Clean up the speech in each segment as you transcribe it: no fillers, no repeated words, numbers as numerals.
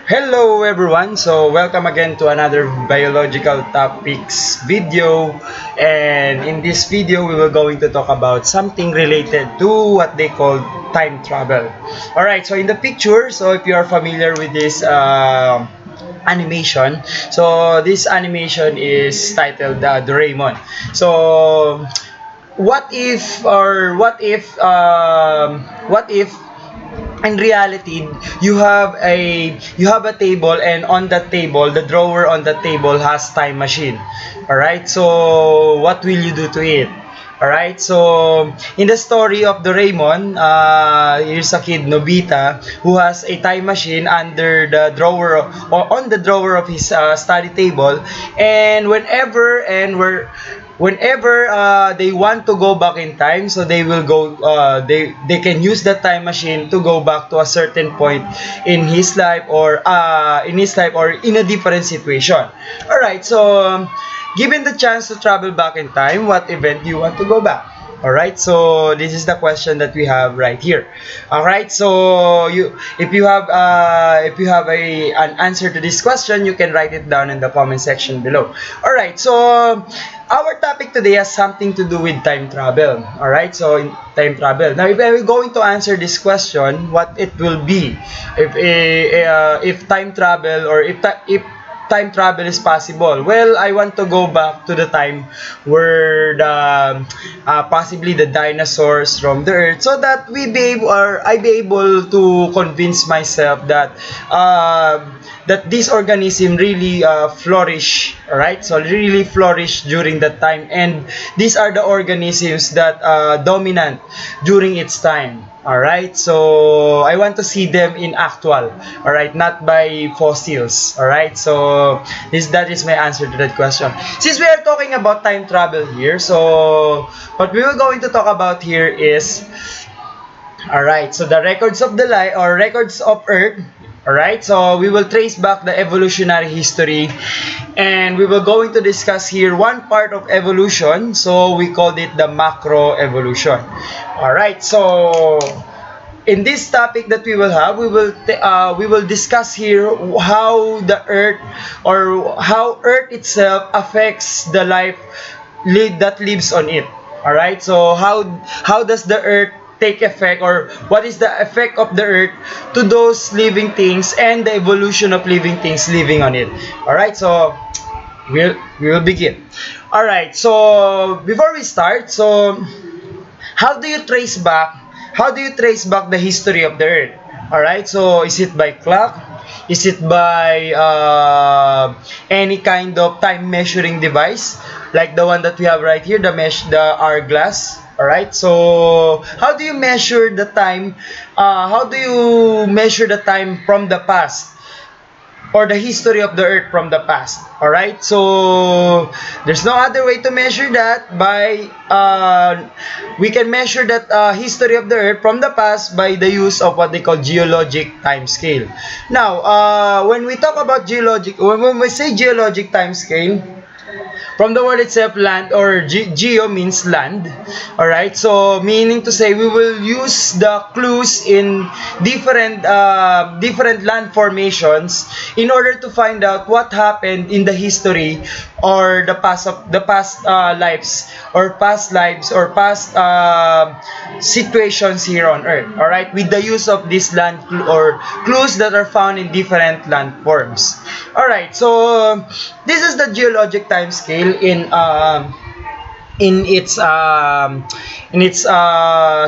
Hello everyone, so welcome again to another biological topics video, and in this video we will going to talk about something related to what they call time travel. Alright, so in the picture, so if you are familiar with this animation, so this animation is titled Doraemon. So what if in reality you have a table, and on that table, the drawer on the table has time machine. All right, so what will you do to it? All right, so in the story of Doraemon, here's a kid, Nobita, who has a time machine under the drawer, or on the drawer of his study table, and whenever they want to go back in time, so they will go they can use that time machine to go back to a certain point in his life, or in a different situation. All right, so given the chance to travel back in time, what event do you want to go back? All right, so this is the question that we have right here. All right, so if you have an answer to this question, you can write it down in the comment section below. All right, so our topic today has something to do with time travel. All right, so in time travel. Now, if we're going to answer this question, what it will be if time travel, or if time travel is possible. Well, I want to go back to the time where possibly the dinosaurs roamed the earth, so that I be able to convince myself that this organism really flourish. All right, so really flourish during that time, and these are the organisms that dominant during its time. All right, so I want to see them in actual. All right, not by fossils. All right, so that is my answer to that question. Since we are talking about time travel here, so what we are going to talk about here is, all right, so the records of the life, or records of Earth. Alright, so we will trace back the evolutionary history, and we will going to discuss here one part of evolution, so we called it the macroevolution. Alright, so in this topic that we will have, we will discuss here how the Earth, or how Earth itself affects the life that lives on it. Alright, so how does the Earth take effect, or what is the effect of the earth to those living things, and the evolution of living things living on it. All right, so we will begin. All right, so before we start, so how do you trace back the history of the earth? All right, so is it by clock? Is it by any kind of time measuring device, like the one that we have right here, the hourglass? Alright, so how do you measure the time? How do you measure the time from the past, or the history of the earth from the past? Alright, so there's no other way to measure that by we can measure that history of the earth from the past by the use of what they call geologic time scale. Now, when we talk about when we say geologic time scale, from the word itself, land, or geo means land. Alright, so meaning to say we will use the clues in different land formations in order to find out what happened in the history, or the past lives, or past situations here on earth. Alright, with the use of this land or clues that are found in different landforms. Alright, so this is the geologic time scale in its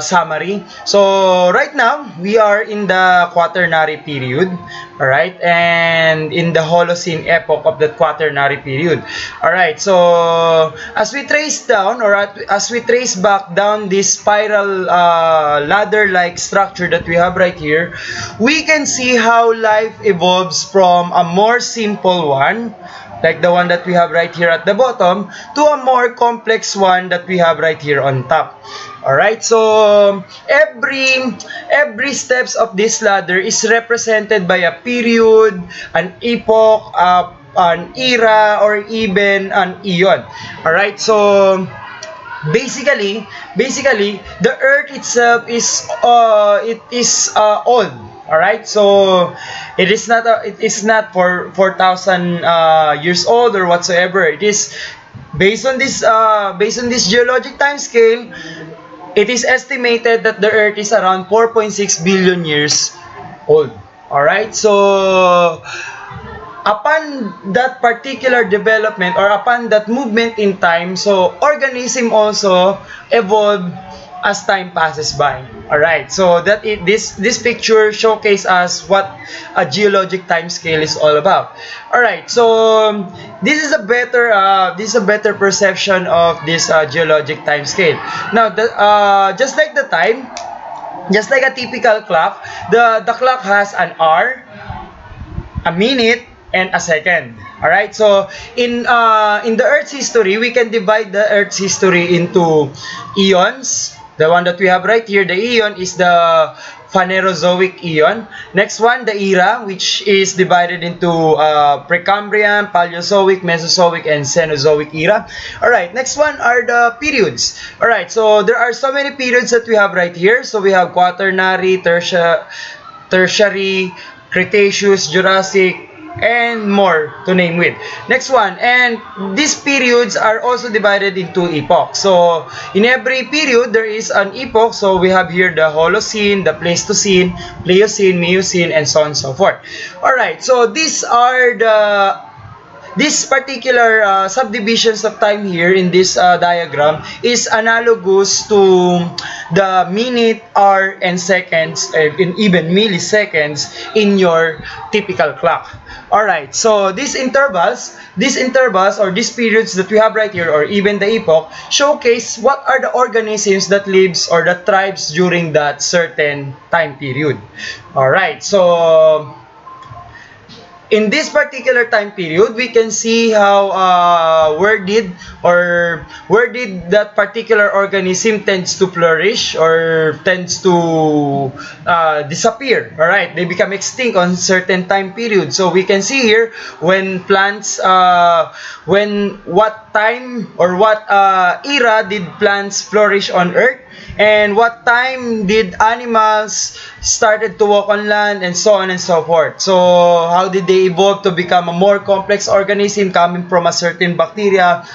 summary. So right now we are in the Quaternary period, all right, and in the Holocene epoch of the Quaternary period. All right, so as we trace down, or as we trace back down this spiral ladder-like structure that we have right here, we can see how life evolves from a more simple one, like the one that we have right here at the bottom, to a more complex one that we have right here on top. Alright, so every steps of this ladder is represented by a period, an epoch, an era, or even an eon. Alright, so basically the earth itself is old. All right, so it is not for 4,000 years old or whatsoever. It is based on this geologic time scale. It is estimated that the Earth is around 4.6 billion years old. All right, so upon that particular development or upon that movement in time, so organism also evolve as time passes by. All right, so this picture showcase us what a geologic time scale is all about. All right, so this is a better perception of this geologic time scale. Now, just like the time, just like a typical clock, the clock has an hour, a minute, and a second. All right. So in the Earth's history, we can divide the Earth's history into eons. The one that we have right here, the eon, is the Phanerozoic eon. Next one, the era, which is divided into Precambrian, Paleozoic, Mesozoic, and Cenozoic era. All right. Next one are the periods. All right. So there are so many periods that we have right here. So we have Quaternary, Tertiary, Cretaceous, Jurassic, and more to name with. Next one, and these periods are also divided into epochs. So in every period there is an epoch. So we have here the Holocene, the Pleistocene, Pliocene, Miocene, and so on and so forth. All right, so these are this particular subdivisions of time here in this diagram is analogous to the minute, hour, and seconds, and even milliseconds in your typical clock. Alright, so these intervals or these periods that we have right here, or even the epoch, showcase what are the organisms that lives or that thrives during that certain time period. Alright, so in this particular time period, we can see how where did that particular organism tends to flourish or tends to disappear. All right, they become extinct on certain time period. So we can see here when plants, when what time or what era did plants flourish on Earth, and what time did animals started to walk on land, and so on and so forth. So how did they evolve to become a more complex organism coming from a certain bacteria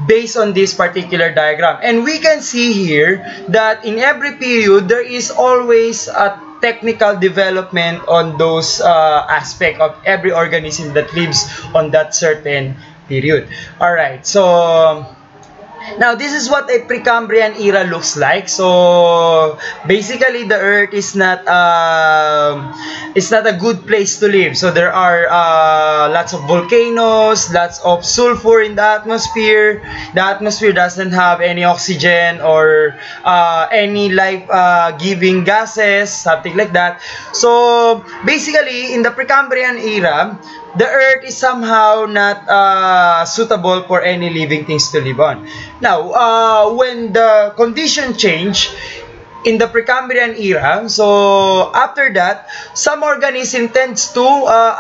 based on this particular diagram. And we can see here that in every period there is always a technical development on those aspect of every organism that lives on that certain period. Alright, so now this is what a Precambrian era looks like. So basically the Earth is not a good place to live. So there are lots of volcanoes, lots of sulfur in the atmosphere. The atmosphere doesn't have any oxygen or any life giving gases, something like that. So basically in the Precambrian era, the Earth is somehow not suitable for any living things to live on. Now, when the condition change in the Precambrian era, so after that, some organism tends to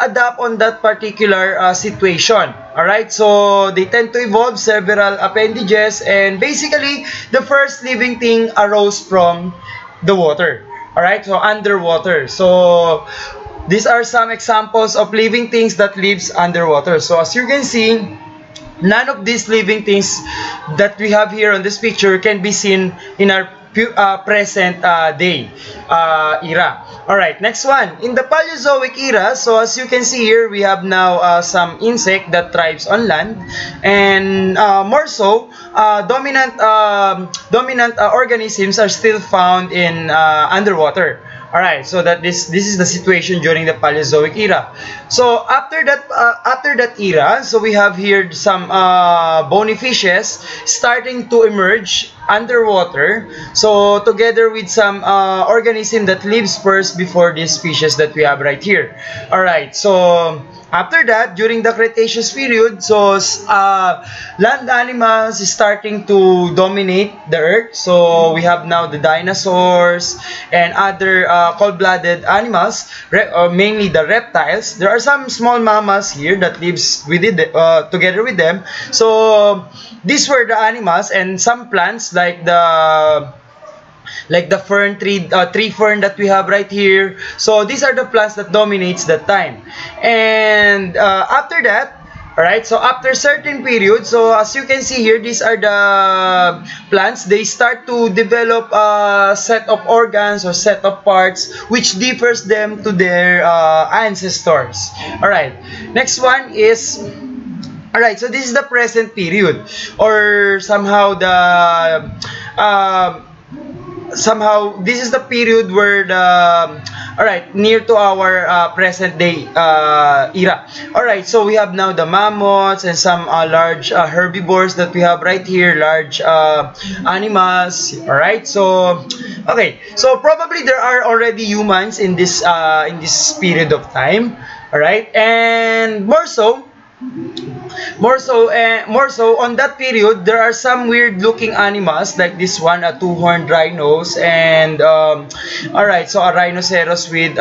adapt on that particular situation. Alright, so they tend to evolve several appendages, and basically, the first living thing arose from the water. Alright, so underwater. So these are some examples of living things that lives underwater. So as you can see, none of these living things that we have here on this picture can be seen in our present day era. Alright, next one. In the Paleozoic era, so as you can see here, we have now some insect that thrives on land, and more so, dominant organisms are still found in underwater. Alright, so that this is the situation during the Paleozoic era. So after that era, so we have here some bony fishes starting to emerge underwater. So together with some organism that lives first before these species that we have right here. Alright, so after that, during the Cretaceous period, so land animals is starting to dominate the Earth. So we have now the dinosaurs and other cold-blooded animals, mainly the reptiles. There are some small mammals here that lives within together with them. So these were the animals, and some plants like like the fern tree fern that we have right here. So these are the plants that dominates that time. And after that, all right, so after certain period, so as you can see here, these are the plants. They start to develop a set of organs or set of parts which differs them to their ancestors. All right, next one is, all right, so this is the present period, or somehow the somehow this is the period where the, all right, near to our present day era. All right, so we have now the mammoths and some large herbivores that we have right here, large animals. All right, so okay, so probably there are already humans in this period of time. All right, and more so on that period, there are some weird looking animals like this one, a two-horned rhinos, and all right, so a rhinoceros with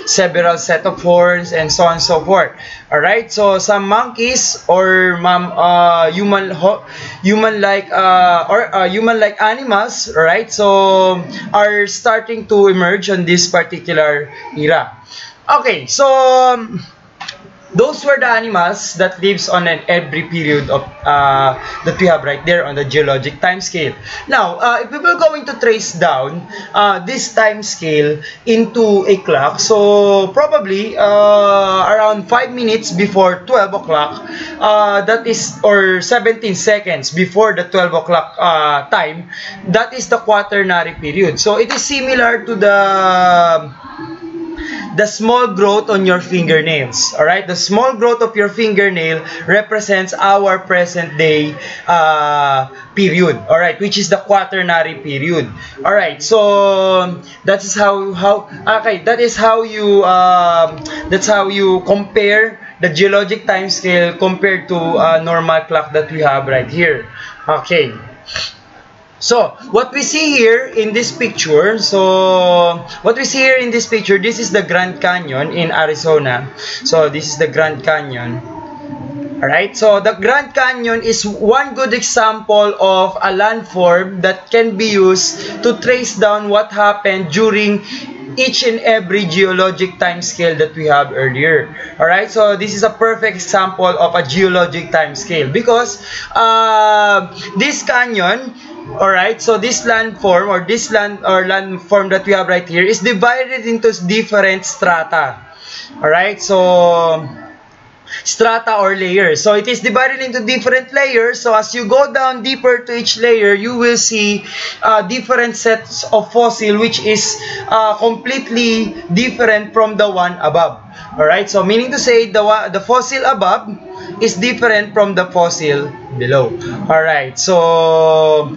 several set of horns, and so on and so forth. All right, so some monkeys or human-like animals, all right, so are starting to emerge on this particular era. Okay, so those were the animals that lives on every period of that we have right there on the geologic time scale. Now, if we were going to trace down this time scale into a clock, so probably around 5 minutes before 12 o'clock, that is, or 17 seconds before the 12 o'clock time, that is the quaternary period. So it is similar to the small growth on your fingernails. All right, the small growth of your fingernail represents our present day period. All right, which is the quaternary period. All right, so that is how okay, that's how you compare the geologic time scale compared to a normal clock that we have right here. Okay. So, what we see here in this picture, this is the Grand Canyon in Arizona. So, this is the Grand Canyon. Alright, so the Grand Canyon is one good example of a landform that can be used to trace down what happened during each and every geologic time scale that we have earlier. Alright, so this is a perfect example of a geologic time scale because this canyon, alright, so this landform or landform that we have right here is divided into different strata. Alright, so strata or layers. So it is divided into different layers. So as you go down deeper to each layer, you will see different sets of fossil which is completely different from the one above. Alright, so meaning to say the fossil above is different from the fossil below. Alright, so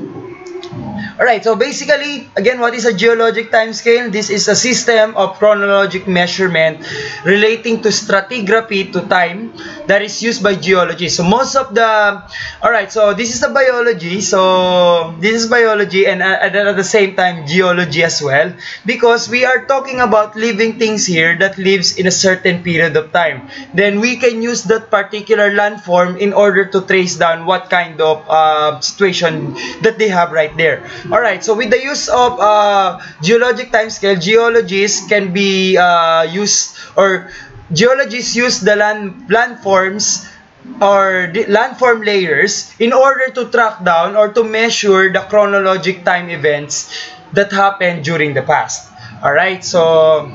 basically, again, what is a geologic time scale? This is a system of chronologic measurement relating to stratigraphy to time that is used by geology. So most of the, alright, so this is the biology. So this is biology and at the same time geology as well, because we are talking about living things here that lives in a certain period of time. Then we can use that particular landform in order to trace down what kind of situation that they have right there. Alright, so with the use of geologic time scale, geologists can be used, or geologists use the landforms or the landform layers in order to track down or to measure the chronologic time events that happened during the past. Alright, so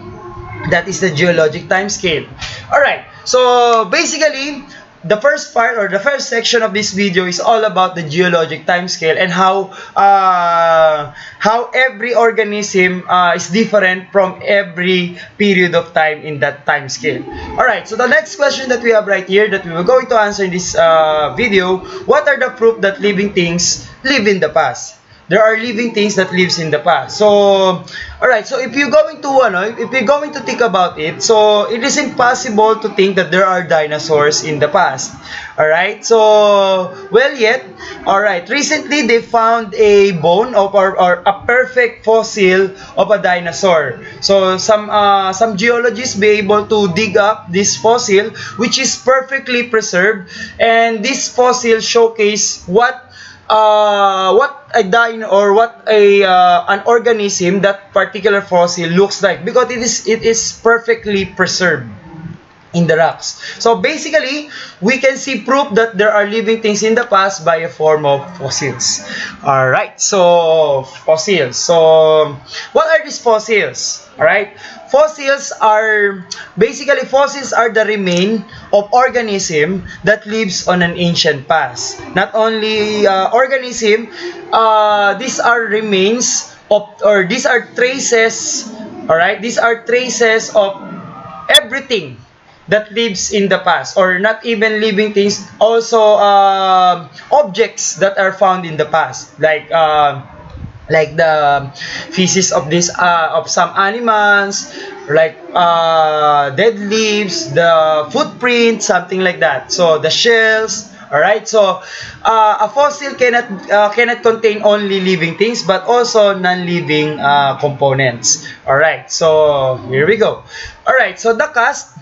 that is the geologic time scale. Alright, so basically, the first part or the first section of this video is all about the geologic time scale and how every organism is different from every period of time in that time scale. Alright, so the next question that we have right here that we were going to answer in this video, what are the proof that living things live in the past? There are living things that lives in the past. So, alright, so if you're going to think about it, so it is impossible to think that there are dinosaurs in the past. Alright, so, well yet, alright, recently they found a bone of or a perfect fossil of a dinosaur. So, some geologists be able to dig up this fossil, which is perfectly preserved, and this fossil showcase what a or what a an organism, that particular fossil looks like, because it is perfectly preserved in the rocks. So basically, we can see proof that there are living things in the past by a form of fossils. Alright, so fossils. So what are these fossils? Alright, fossils are the remain of organism that lives on an ancient past. Not only organism, these are remains of, or these are traces. Alright, these are traces of everything that lives in the past, or not even living things, also objects that are found in the past, like the feces of this of some animals, like dead leaves, the footprint, something like that. So the shells. All right. So a fossil cannot contain only living things, but also non-living components. All right. So here we go. All right. So the cast.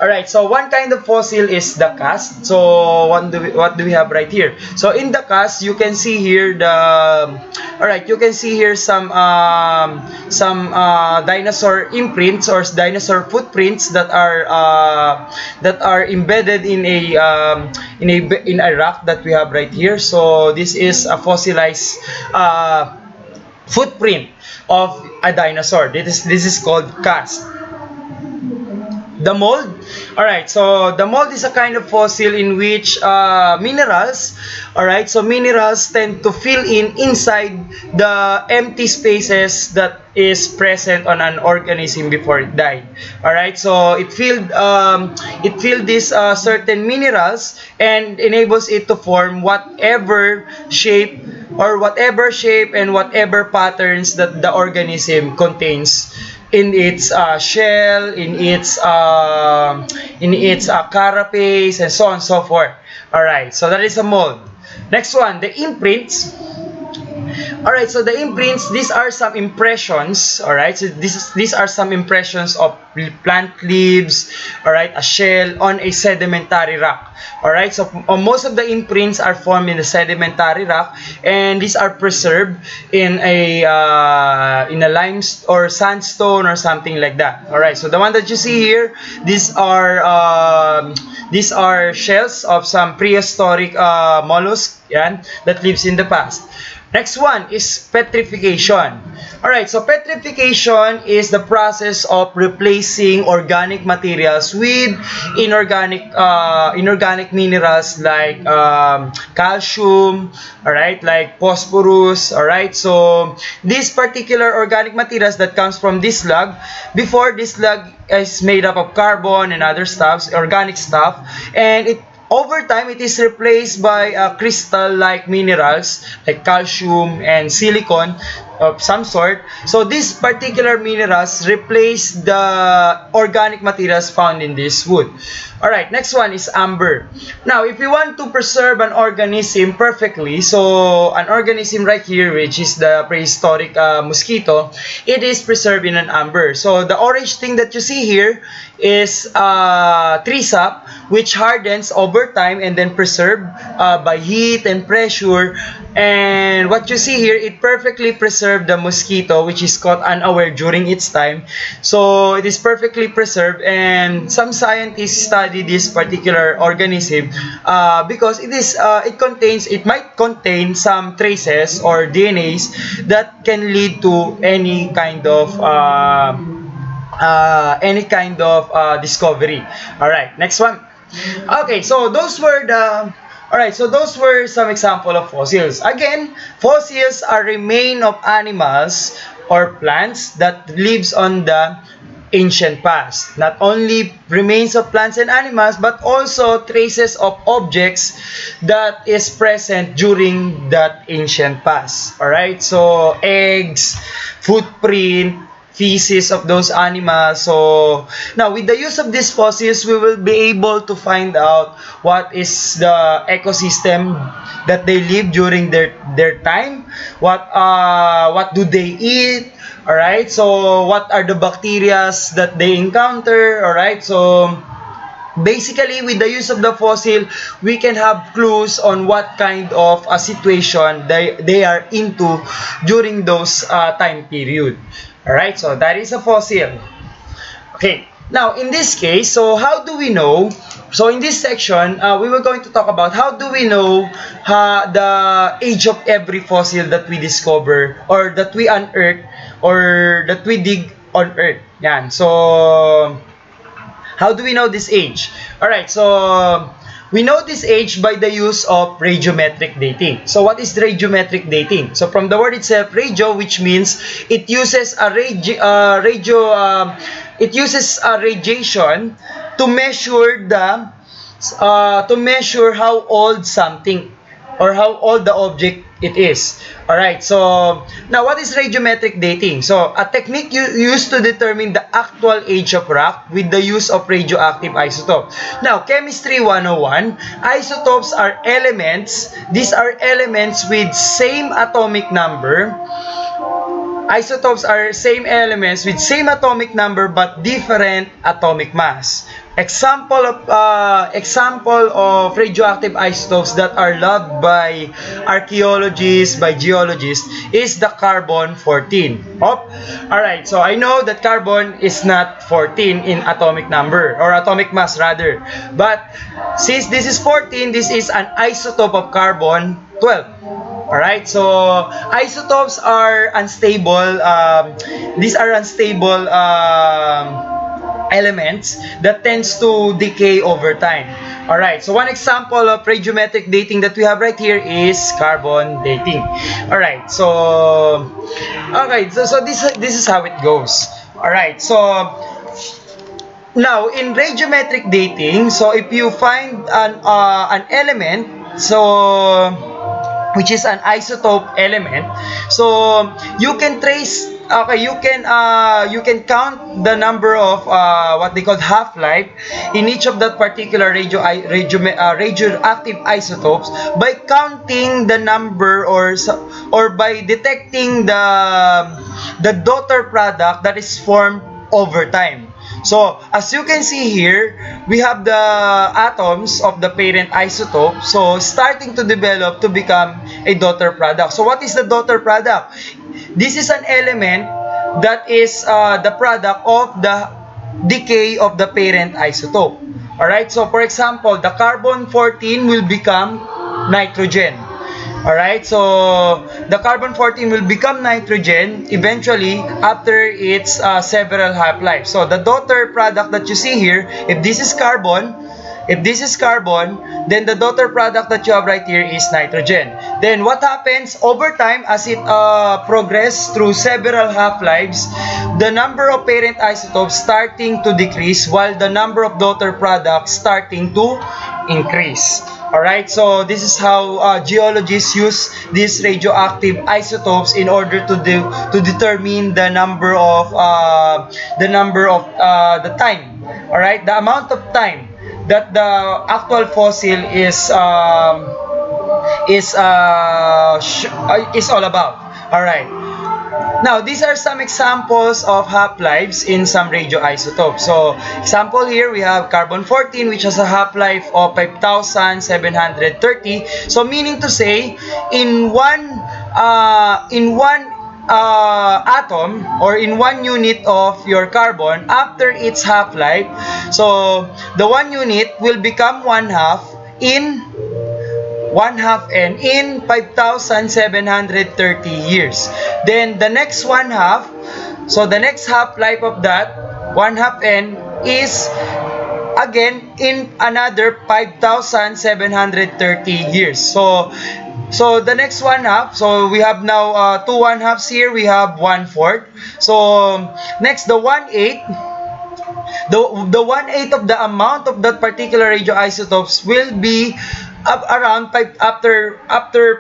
Alright, so one kind of fossil is the cast. So what do we have right here? So in the cast, you can see here some dinosaur imprints or dinosaur footprints that are embedded in a rock that we have right here. So this is a fossilized footprint of a dinosaur. This is called cast. The mold. Alright, so the mold is a kind of fossil in which minerals, alright, so minerals tend to fill inside the empty spaces that is present on an organism before it died. Alright, so it filled these certain minerals and enables it to form whatever shape and whatever patterns that the organism contains in its shell, in its carapace, and so on and so forth. Alright, so that is a mold. Next one, the imprints. Alright, so the imprints, these are some impressions. Alright, so these are some impressions of plant leaves, alright, a shell on a sedimentary rock. Alright, so most of the imprints are formed in the sedimentary rock, and these are preserved in a limestone or sandstone or something like that. Alright, so the one that you see here, these are shells of some prehistoric mollusk, that lives in the past. Next one is petrification. Alright, so petrification is the process of replacing organic materials with inorganic minerals like calcium, alright, like phosphorus, alright. So these particular organic materials that comes from this slug, before this slug is made up of carbon and other stuffs, organic stuff, and over time, it is replaced by crystal-like minerals like calcium and silicon of some sort. So these particular minerals replace the organic materials found in this wood. Alright, next one is amber. Now, if we want to preserve an organism perfectly, so an organism right here, which is the prehistoric mosquito, it is preserved in an amber. So the orange thing that you see here is tree sap, which hardens over time and then preserved by heat and pressure. And what you see here, it perfectly preserved the mosquito, which is caught unaware during its time. So it is perfectly preserved, and some scientists study this particular organism because it might contain some traces or DNAs that can lead to any kind of discovery. All right, next one. Okay, so those were some example of fossils. Again, fossils are remain of animals or plants that lives on the ancient past. Not only remains of plants and animals, but also traces of objects that is present during that ancient past. Alright, so eggs, footprint, feces of those animals. So now, with the use of these fossils, we will be able to find out what is the ecosystem that they live during their time. What do they eat? All right. So what are the bacteria that they encounter? All right. So Basically, with the use of the fossil, we can have clues on what kind of a situation they are into during those time period. Alright, so that is a fossil. Okay, now in this case, so how do we know? So in this section, we were going to talk about how do we know the age of every fossil that we discover or that we unearth or that we dig on Earth. Yan. So, how do we know this age? Alright, so we know this age by the use of radiometric dating. So what is radiometric dating? So from the word itself, radio, which means it uses a radiation to measure how old something or how old the object it is. Alright, so now what is radiometric dating? So a technique used to determine the actual age of rock with the use of radioactive isotope. Now, Chemistry 101, isotopes are elements. These are elements with same atomic number. Isotopes are same elements with same atomic number but different atomic mass. Example of radioactive isotopes that are loved by archaeologists, by geologists, is the carbon-14. Alright, so I know that carbon is not 14 in atomic number, or atomic mass rather. But since this is 14, this is an isotope of carbon-12. Alright, so isotopes are unstable. These are unstable elements that tends to decay over time. Alright, so one example of radiometric dating that we have right here is carbon dating. Alright, so this is how it goes. Alright, so now in radiometric dating, so if you find an element, so which is an isotope element, so you can trace, you can count the number of what they call half-life in each of that particular radioactive isotopes by counting the number or by detecting the daughter product that is formed over time. So, as you can see here, we have the atoms of the parent isotope, so starting to develop to become a daughter product. So, what is the daughter product? This is an element that is the product of the decay of the parent isotope. Alright, so for example, the carbon-14 will become nitrogen. Alright, so the carbon-14 will become nitrogen eventually after its several half-lives. So the daughter product that you see here, if this is carbon, then the daughter product that you have right here is nitrogen. Then what happens over time as it progresses through several half-lives, the number of parent isotopes starting to decrease while the number of daughter products starting to increase. Alright, so this is how geologists use these radioactive isotopes in order to determine the number of the time. Alright, the amount of time that the actual fossil is all about. Alright. Now, these are some examples of half-lives in some radioisotopes. So, example here, we have carbon-14, which has a half-life of 5,730. So, meaning to say, in one atom or in one unit of your carbon, after its half-life, so the one unit will become one half in 5,730 years. Then the next one half, so the next half-life of that one half n is again in another 5,730 years. So the next one half, so we have now two one halves here, we have 1/4. So next, the 1/8. The 1/8 of the amount of that particular radioisotopes will be around after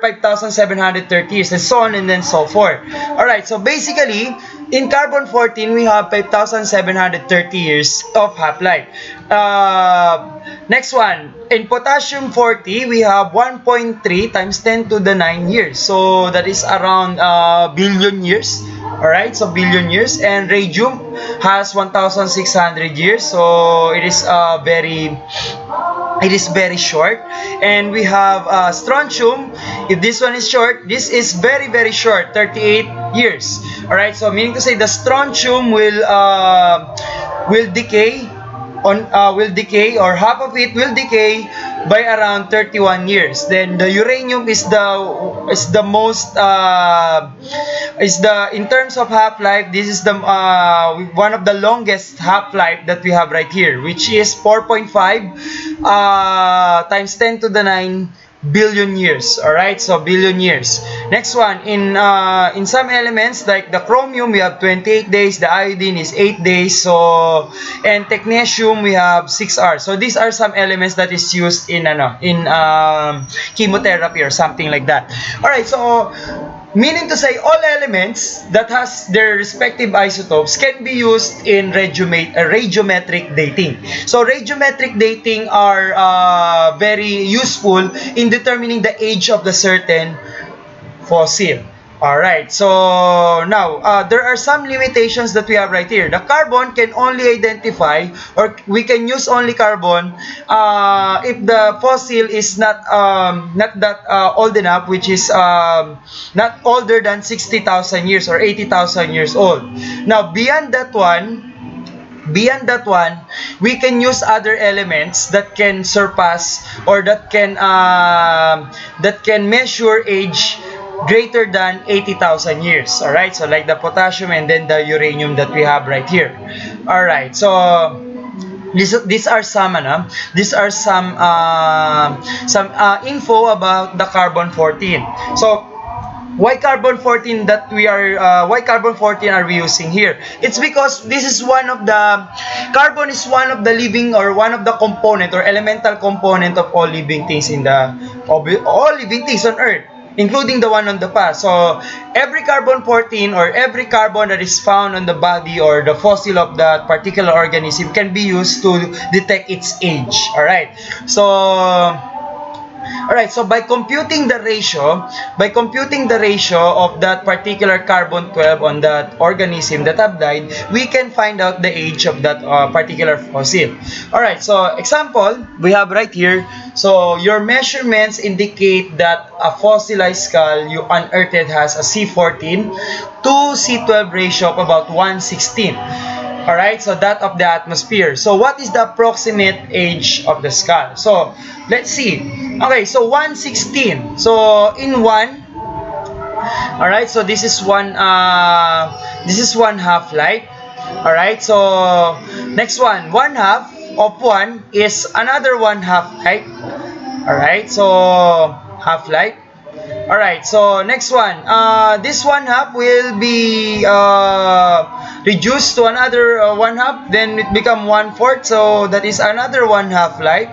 5,730 years, and so on and then so forth. Alright, so basically, in carbon-14, we have 5,730 years of half-life. Next one, in potassium-40, we have 1.3 times 10 to the 9 years. So that is around billion years. Alright, so billion years. And radium has 1,600 years. So it is very short. And we have strontium. If this one is short, this is very, very short, 38 years. Alright, so meaning to say the strontium will decay or half of it will decay by around 31 years. Then the uranium is the most in terms of half-life, this is the one of the longest half-life that we have right here, which is 4.5 times 10 to the 9 billion years. Alright, so billion years. Next one, in some elements like the chromium, we have 28 days, the iodine is 8 days, so, and technetium we have 6 hours. So these are some elements that is used in chemotherapy or something like that. Alright, so meaning to say all elements that has their respective isotopes can be used in radiometric dating. So radiometric dating are very useful in determining the age of the certain fossil. Alright, so now there are some limitations that we have right here. The carbon can only identify, or we can use only carbon if the fossil is not that old enough, which is not older than 60,000 years or 80,000 years old. Now beyond that one, we can use other elements that can surpass or that can measure age greater than 80,000 years. Alright, so like the potassium and then the uranium that we have right here. Alright, so these are some info about the carbon-14. So why carbon-14 are we using here? It's because carbon is one of the living or one of the component or elemental component of all living things all living things on Earth, including the one on the past. So every carbon-14 or every carbon that is found on the body or the fossil of that particular organism can be used to detect its age. Alright, so by computing the ratio of that particular carbon-12 on that organism that have died, we can find out the age of that particular fossil. Alright, so example, we have right here. So your measurements indicate that a fossilized skull you unearthed has a C14 to C12 ratio of about 116. Alright, so that of the atmosphere. So what is the approximate age of the skull? So let's see. Okay, so 116. So in 1, alright, so this is one half-life. Alright, so next one, 1/2 of 1 is another 1 half-life. Alright, so half-life. Alright, so next one, this 1/2 will be reduced to another 1/2, then it become 1/4, so that is another 1 half-life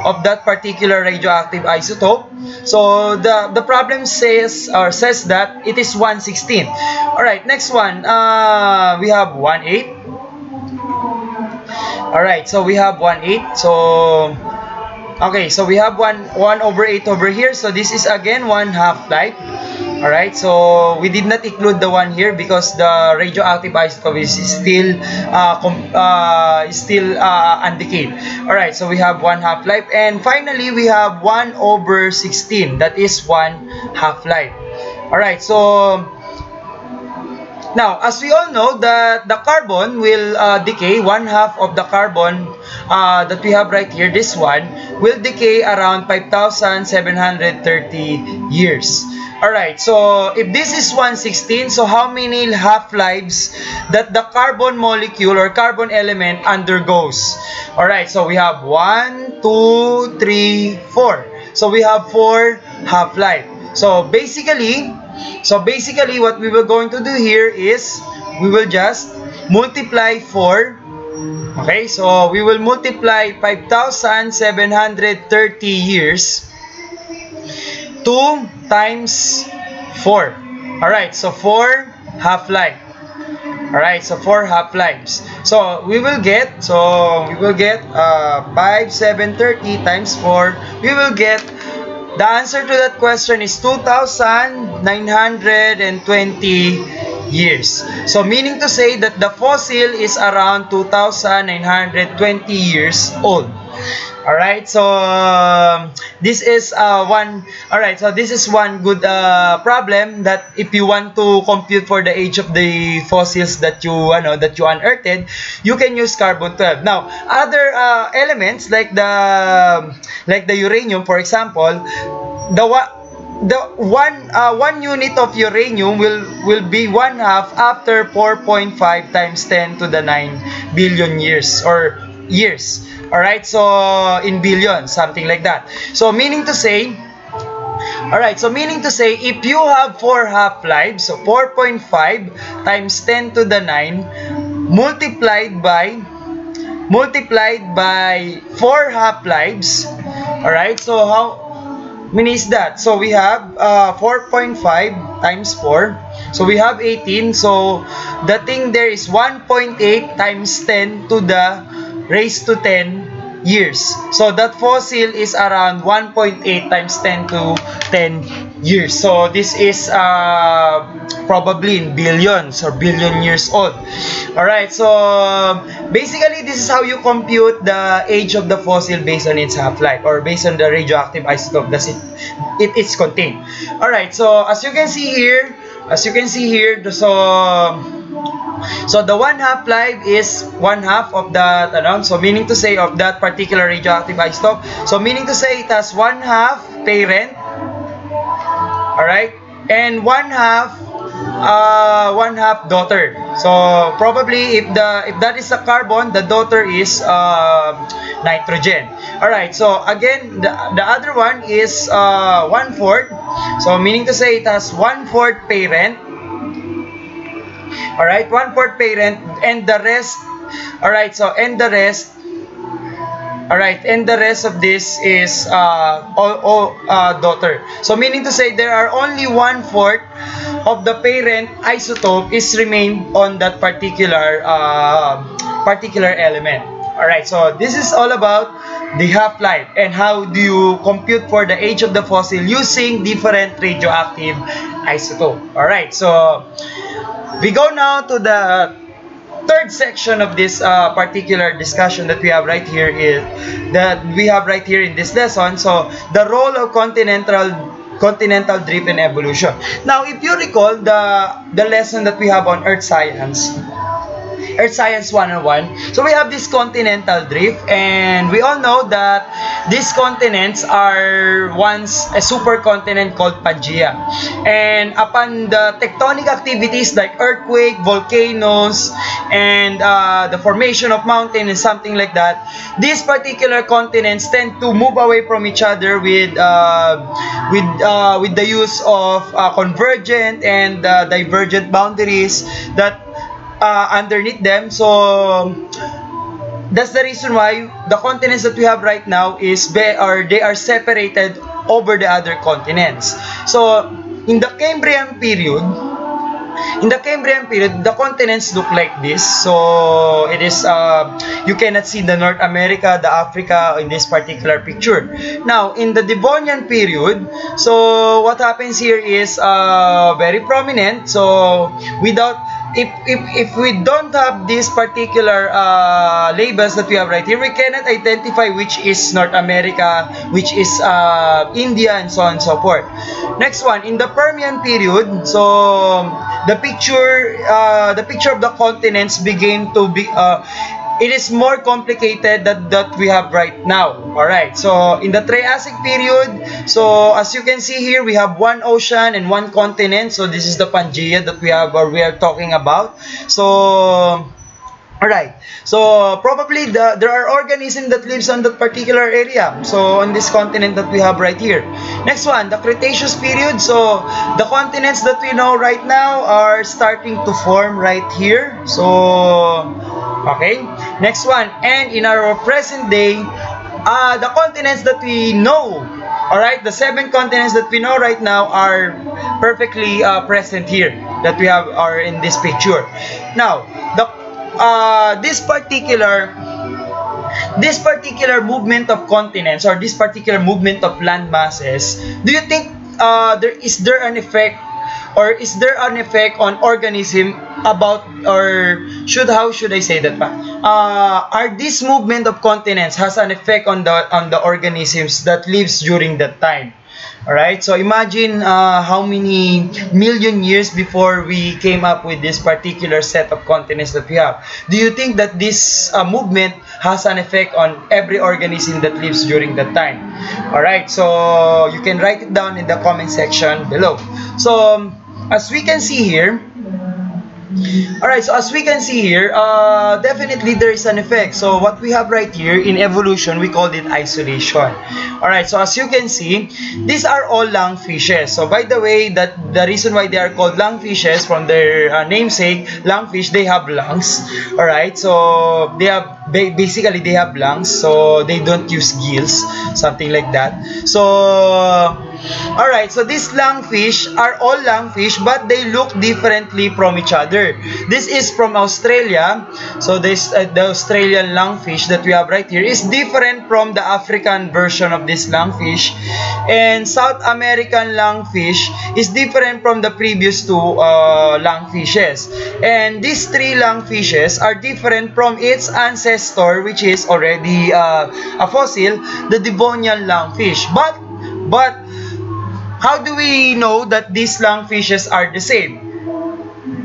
of that particular radioactive isotope. So the problem says that it is 116. Alright, next one, we have 1/8. Alright, so we have 1/8, so okay, so we have 1/8 over here. So this is again 1 half-life. Alright, so we did not include the one here because the radioactive isotope is still undecayed. Alright, so we have 1 half-life. And finally, we have 1/16. That is 1 half-life. Alright, so now, as we all know that the carbon will decay, 1/2 of the carbon that we have right here, this one, will decay around 5,730 years. Alright, so if this is 116, so how many half-lives that the carbon molecule or carbon element undergoes? Alright, so we have 1, 2, 3, 4. So we have 4 half-life. So basically what we were going to do here is we will just multiply 4. Okay, so we will multiply 5,730 years 2 times 4. Alright, so 4 half-life. Alright, so 4 half-lives. So we will get 5,730 times 4. We will get the answer to that question is 2,920 years. So meaning to say that the fossil is around 2,920 years old. Alright, so this is one. Alright, so this is one good problem, that if you want to compute for the age of the fossils that you unearthed, you can use carbon 12. Now, other elements like the uranium, for example, one unit of uranium will be 1/2 after 4.5 times 10 to the 9 billion years, or years. Alright, so in billions, something like that. So meaning to say, if you have 4 half-lives, so 4.5 times 10 to the 9 multiplied by 4 half-lives. Alright, so how many is that? So we have 4.5 times 4. So we have 18. So the thing there is 1.8 times 10 to the raised to 10 years. So that fossil is around 1.8 times 10 to 10 years. So this is probably in billions or billion years old. Alright, so basically this is how you compute the age of the fossil based on its half-life, or based on the radioactive isotope that it is contained. Alright, so as you can see here, so the 1 half-life is 1/2 of that, so meaning to say of that particular radioactive isotope. So meaning to say it has 1/2 parent, alright, and 1/2 daughter. So probably if that is a carbon, the daughter is nitrogen. Alright, so again the other one is 1/4. So meaning to say it has 1/4 parent. Alright, 1/4 parent, and the rest. Alright, so and the rest of this is daughter. So meaning to say there are only 1/4 of the parent isotope is remained on that particular element. Alright, so this is all about the half-life and how do you compute for the age of the fossil using different radioactive isotope. Alright, so we go now to the third section of this particular discussion that we have right here in this lesson. So the role of continental drift in evolution. Now, if you recall the lesson that we have on Earth Science 101, so we have this continental drift, and we all know that these continents are once a supercontinent called Pangaea, and upon the tectonic activities like earthquake, volcanoes, and the formation of mountains and something like that, these particular continents tend to move away from each other with the use of convergent and divergent boundaries that underneath them. So that's the reason why the continents that we have right now they are separated over the other continents. So in the Cambrian period, the continents look like this. So it is you cannot see the North America, the Africa in this particular picture. Now in the Devonian period, so what happens here is very prominent. So if we don't have these particular labels that we have right here, we cannot identify which is North America, which is India, and so on and so forth. Next one, in the Permian period, so the picture of the continents began to be it is more complicated that we have right now. Alright, so in the Triassic period, so as you can see here, we have one ocean and one continent. So this is the Pangaea that we are talking about. So alright, so probably there are organisms that lives on that particular area, so on this continent that we have right here. Next one, the Cretaceous period. So the continents that we know right now are starting to form right here. So okay, next one, and in our present day, the continents that we know, alright, the 7 continents that we know right now are perfectly present here, that we have are in this picture. Now this particular movement of continents, or this particular movement of land masses, do you think there is an effect or is there an effect on organism about, or how should I say that pa? Are this movement of continents has an effect on the organisms that lives during that time? Alright, so imagine how many million years before we came up with this particular set of continents that we have. Do you think that this movement has an effect on every organism that lives during that time? Alright, so you can write it down in the comment section below. So as we can see here, alright, so as we can see here, definitely there is an effect. So what we have right here in evolution, we called it isolation. Alright, so as you can see, these are all lungfishes. So by the way, that the reason why they are called lungfishes, from their namesake, lungfish, they have lungs. Alright, so they have basically they have lungs, so they don't use gills, something like that. So alright, so these lungfish are all lungfish, but they look differently from each other. This is from Australia. So this the Australian lungfish that we have right here is different from the African version of this lungfish, and South American lungfish is different from the previous two lungfishes. And these three lungfishes are different from its ancestor, which is already a fossil, the Devonian lungfish. But how do we know that these lungfishes are the same?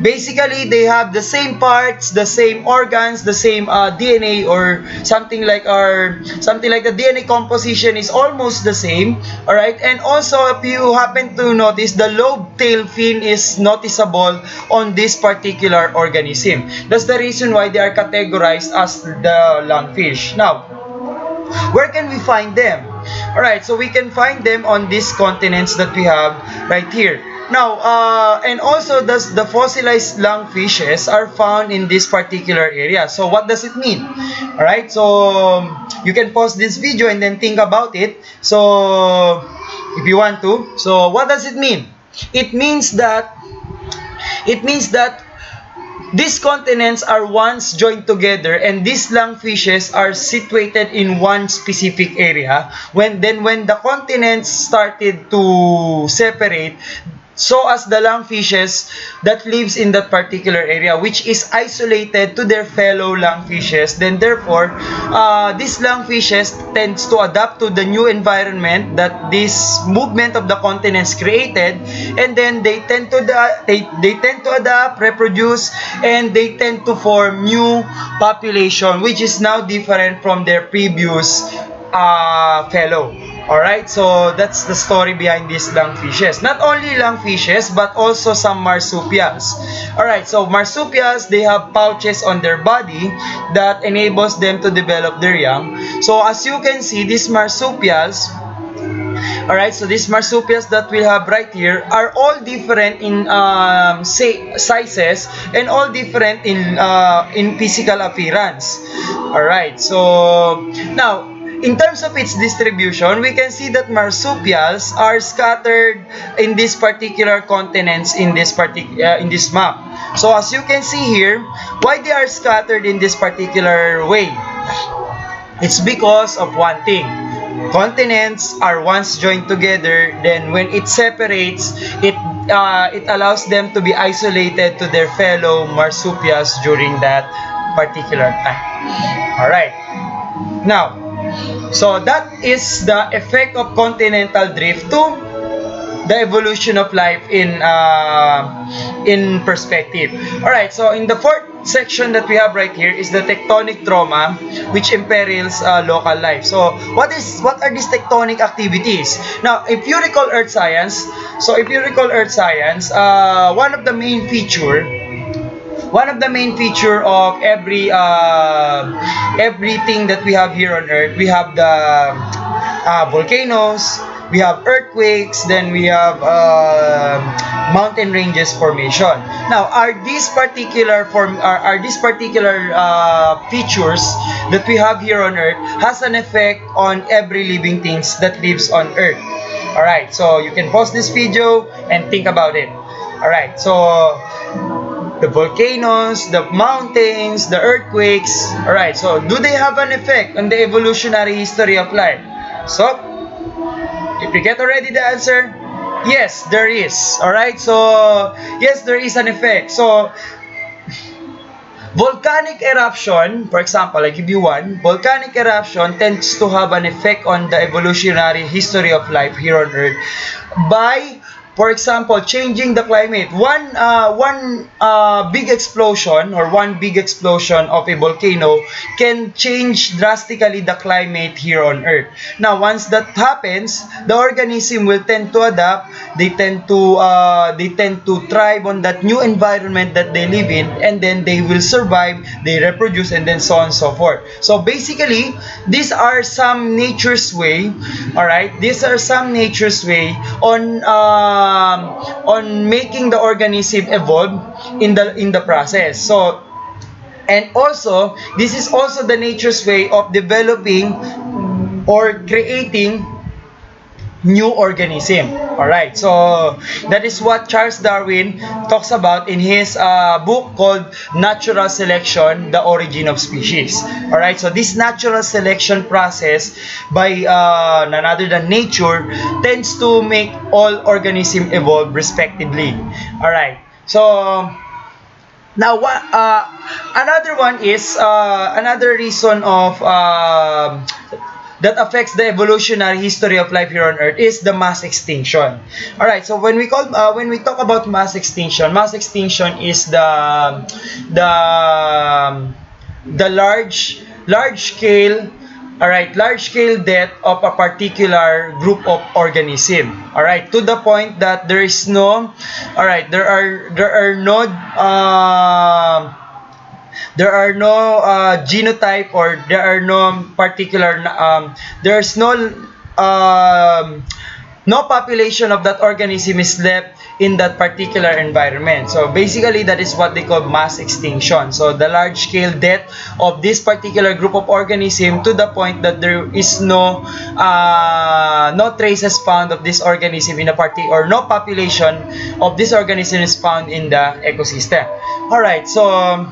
Basically, they have the same parts, the same organs, the same DNA, or something like the DNA composition is almost the same. All right, and also if you happen to notice, the lobe tail fin is noticeable on this particular organism. That's the reason why they are categorized as the lungfish. Now, where can we find them? Alright, so we can find them on these continents that we have right here. Now, and also the fossilized lungfishes are found in this particular area. So what does it mean? Alright, so you can pause this video and then think about it. So if you want to. So what does it mean? It means that these continents are once joined together, and these lungfishes are situated in one specific area. When the continents started to separate, so as the lungfishes that lives in that particular area, which is isolated to their fellow lungfishes, then therefore these lungfishes tends to adapt to the new environment that this movement of the continents created, and then they tend to adapt, reproduce, and they tend to form new population, which is now different from their previous fellow. Alright, so that's the story behind these lungfishes. Not only lungfishes, but also some marsupials. Alright, so marsupials, they have pouches on their body that enables them to develop their young. So as you can see, these marsupials, alright, so these marsupials that we have right here are all different in sizes, and all different in physical appearance. Alright, so now, in terms of its distribution, we can see that marsupials are scattered in these particular continents in this map. So as you can see here, why they are scattered in this particular way? It's because of one thing. Continents are once joined together, then when it separates, it allows them to be isolated to their fellow marsupials during that particular time. Alright. Now, so that is the effect of continental drift to the evolution of life in perspective. Alright, so in the fourth section that we have right here is the tectonic trauma, which imperils local life. So what are these tectonic activities? Now, if you recall earth science, one of the main feature of everything that we have here on Earth, we have the volcanoes, we have earthquakes, then we have mountain ranges formation. Now, are these particular features that we have here on Earth has an effect on every living things that lives on Earth? Alright, so you can pause this video and think about it. Alright, so the volcanoes, the mountains, the earthquakes. Alright, so do they have an effect on the evolutionary history of life? So, if you get already the answer, Yes, there is. All right. So yes, there is an effect. So volcanic eruption, for example, I give you one. Volcanic eruption tends to have an effect on the evolutionary history of life here on Earth by, for example, changing the climate. One big explosion or one big explosion of a volcano can change drastically the climate here on Earth. Now, once that happens, the organism will tend to adapt. They tend to thrive on that new environment that they live in, and then they will survive. They reproduce, and then so on and so forth. So basically, these are some nature's way. All right, these are some nature's way on making the organism evolve in the process. So, and also this is also the nature's way of developing or creating new organism. All right, so that is what Charles Darwin talks about in his book called Natural Selection: The Origin of Species. All right, so this natural selection process by none other than nature tends to make all organisms evolve respectively. All right, so now another one is another reason of that affects the evolutionary history of life here on Earth is the mass extinction. All right. So when we talk about mass extinction is the large scale. All right, large scale death of a particular group of organism. All right, to the point that there is no. All right, there are no. There are no genotype, or there are no particular there's no population of that organism is left in that particular environment. So basically that is what they call mass extinction. So the large scale death of this particular group of organism to the point that there is no traces found of this organism in a party, or no population of this organism is found in the ecosystem. All right, so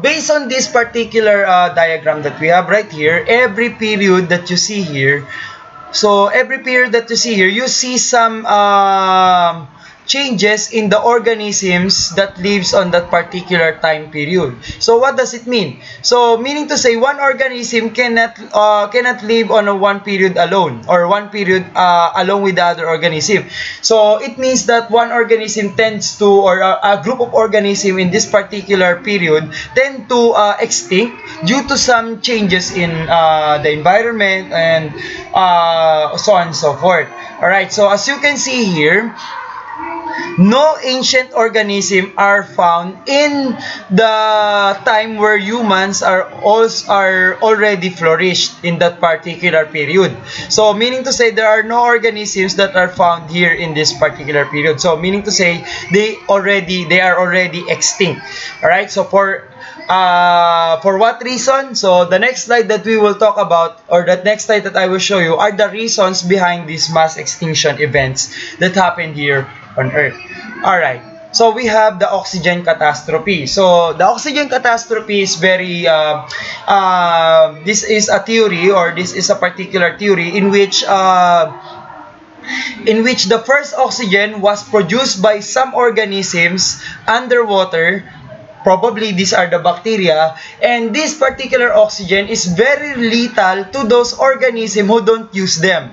based on this particular diagram that we have right here, every period that you see here, you see some changes in the organisms that lives on that particular time period. So what does it mean? So meaning to say, one organism cannot live on a one period alone, or one period along with the other organism. So it means that one organism tends to, or a group of organisms in this particular period tend to extinct due to some changes in the environment and so on and so forth. Alright, so as you can see here, no ancient organism are found in the time where humans are already flourished in that particular period. So meaning to say, there are no organisms that are found here in this particular period. So meaning to say, they are already extinct. All right. So for what reason? So the next slide that we will talk about, or the next slide that I will show you, are the reasons behind these mass extinction events that happened here on Earth. Alright, so we have the oxygen catastrophe. So the oxygen catastrophe is very this is a theory, or this is a particular theory in which the first oxygen was produced by some organisms underwater. Probably these are the bacteria, and this particular oxygen is very lethal to those organisms who don't use them.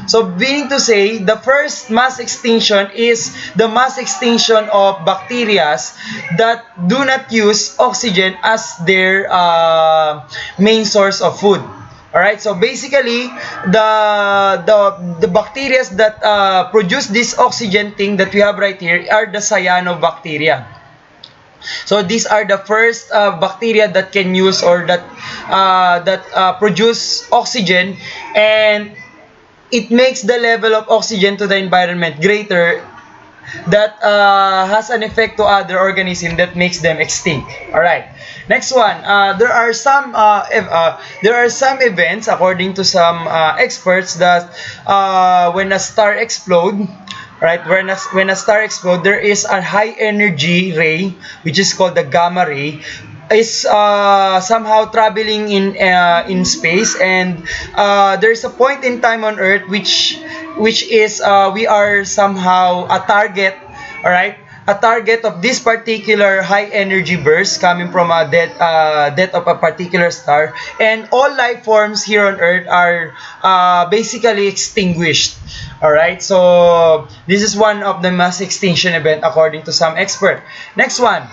So meaning to say, the first mass extinction is the mass extinction of bacteria that do not use oxygen as their main source of food. Alright, so basically the bacteria that produce this oxygen thing that we have right here are the cyanobacteria. So these are the first bacteria that can use, or that produce oxygen, and it makes the level of oxygen to the environment greater, that has an effect to other organisms that makes them extinct. All right. Next one. There are some events, according to some experts, that when a star explodes. Right, when a star explodes, there is a high energy ray, which is called the gamma ray, is somehow traveling in space, and there's a point in time on Earth which is we are somehow a target, all right, a target of this particular high energy burst coming from a death of a particular star, and all life forms here on Earth are basically extinguished. All right, so this is one of the mass extinction event according to some expert. Next one,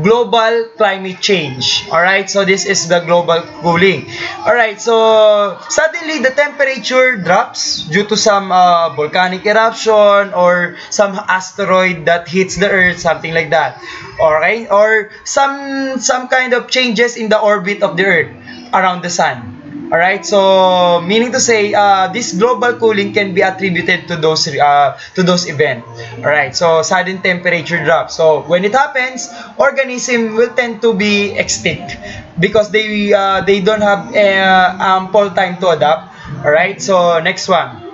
global climate change. All right, so this is the global cooling. All right, so suddenly the temperature drops due to some volcanic eruption or some asteroid that hits the earth, something like that. All right, or some kind of changes in the orbit of the earth around the sun. All right, so meaning to say, this global cooling can be attributed to those events. All right, so sudden temperature drop. So when it happens, organism will tend to be extinct because they don't have ample time to adapt. All right, so next one.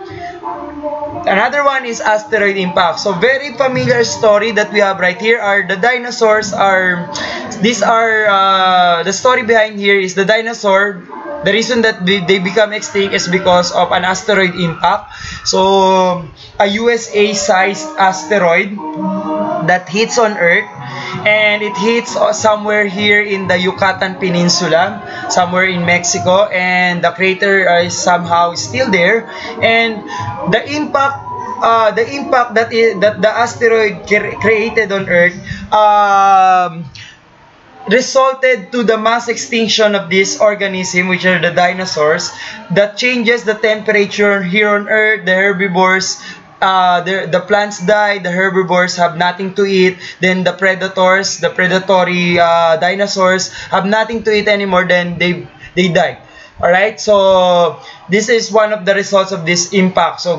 Another one is asteroid impact. So very familiar story that we have right here are the dinosaurs. The story behind here is the dinosaur. The reason that they become extinct is because of an asteroid impact. So a USA-sized asteroid that hits on Earth, and it hits somewhere here in the Yucatan Peninsula, somewhere in Mexico, and the crater is somehow still there, and the impact that the asteroid created on Earth resulted to the mass extinction of this organism, which are the dinosaurs, that changes the temperature here on Earth. The herbivores, the plants die, the herbivores have nothing to eat, then the predatory dinosaurs have nothing to eat anymore, then they die. Alright, so this is one of the results of this impact. So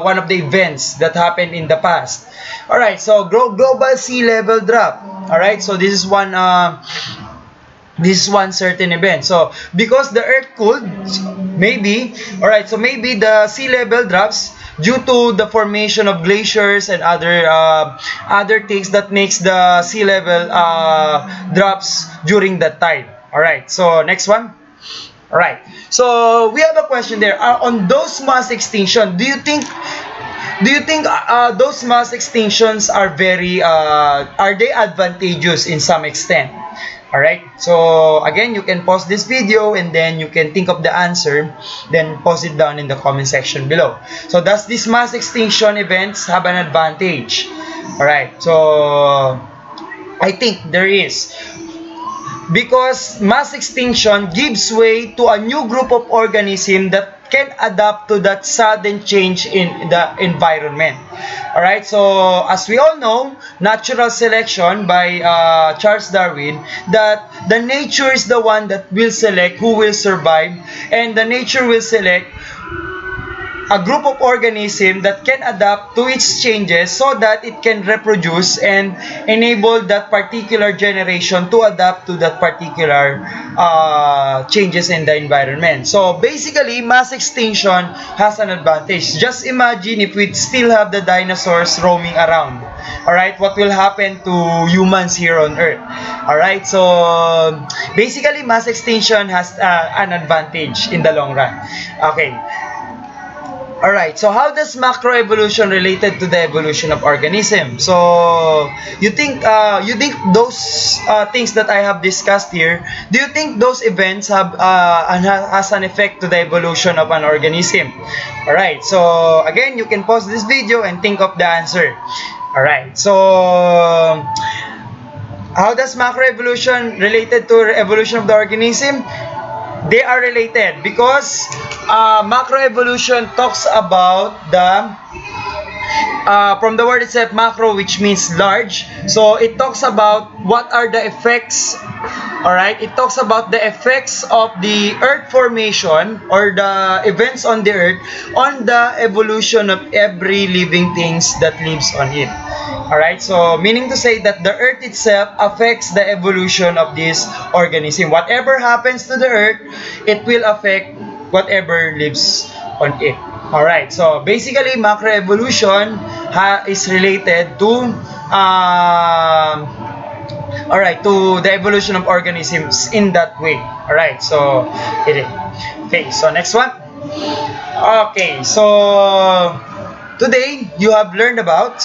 one of the events that happened in the past. Alright, so global sea level drop. Alright, so this is one certain event. So because the earth cooled, maybe, alright, so maybe the sea level drops due to the formation of glaciers and other things that makes the sea level drops during that time. Alright, so next one. Alright, so we have a question there. On those mass extinction, do you think those mass extinctions are are they advantageous in some extent? Alright, so again, you can pause this video and then you can think of the answer, then post it down in the comment section below. So does this mass extinction events have an advantage? Alright, so I think there is. Because mass extinction gives way to a new group of organisms that can adapt to that sudden change in the environment. Alright, so as we all know, natural selection by Charles Darwin, that the nature is the one that will select who will survive, and the nature will select a group of organisms that can adapt to its changes so that it can reproduce and enable that particular generation to adapt to that particular changes in the environment. So basically, mass extinction has an advantage. Just imagine if we still have the dinosaurs roaming around. Alright, what will happen to humans here on Earth? Alright, so basically, mass extinction has an advantage in the long run. Okay. Alright, so how does macroevolution related to the evolution of organism? So you think those things that I have discussed here, do you think those events have has an effect to the evolution of an organism? Alright, so again, you can pause this video and think of the answer. Alright, so how does macroevolution related to evolution of the organism? They are related because macroevolution talks about the from the word itself, macro, which means large. So it talks about what are the effects. Alright, it talks about the effects of the earth formation or the events on the earth on the evolution of every living things that lives on it. Alright, so meaning to say that the earth itself affects the evolution of this organism. Whatever happens to the earth, it will affect whatever lives on it. Alright, so basically macroevolution is related to Alright, to the evolution of organisms in that way. Alright, so it is. Okay, so next one. Okay, so today you have learned about,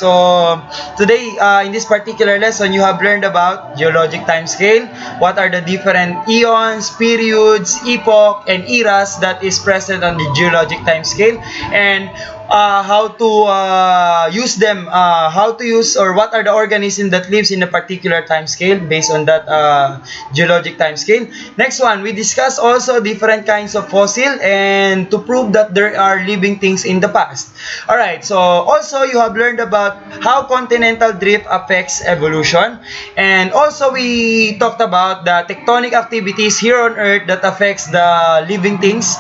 in this particular lesson you have learned about geologic time scale, what are the different eons, periods, epoch, and eras that is present on the geologic time scale, and how to use them, how to use, or what are the organisms that lives in a particular time scale based on that geologic time scale. Next one, we discuss also different kinds of fossil and to prove that there are living things in the past. Alright, so also you have learned about how continental drift affects evolution, and also we talked about the tectonic activities here on Earth that affects the living things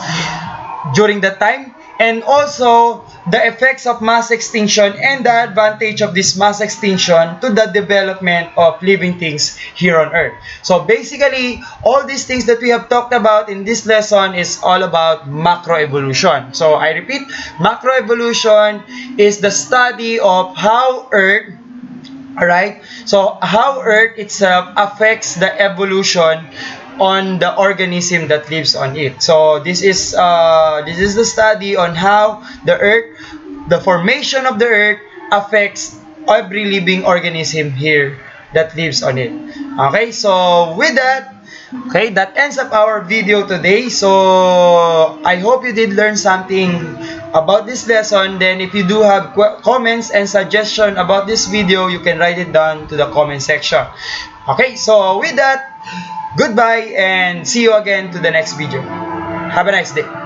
during that time, and also the effects of mass extinction and the advantage of this mass extinction to the development of living things here on Earth. So basically, all these things that we have talked about in this lesson is all about macroevolution. So I repeat, macroevolution is the study of how Earth, alright, so how Earth itself affects the evolution on the organism that lives on it. So this is the study on how the Earth, the formation of the Earth affects every living organism here that lives on it. Okay, so with that, okay, that ends up our video today. So I hope you did learn something about this lesson. Then if you do have comments and suggestion about this video, you can write it down to the comment section. Okay, so with that, goodbye and see you again to the next video. Have a nice day.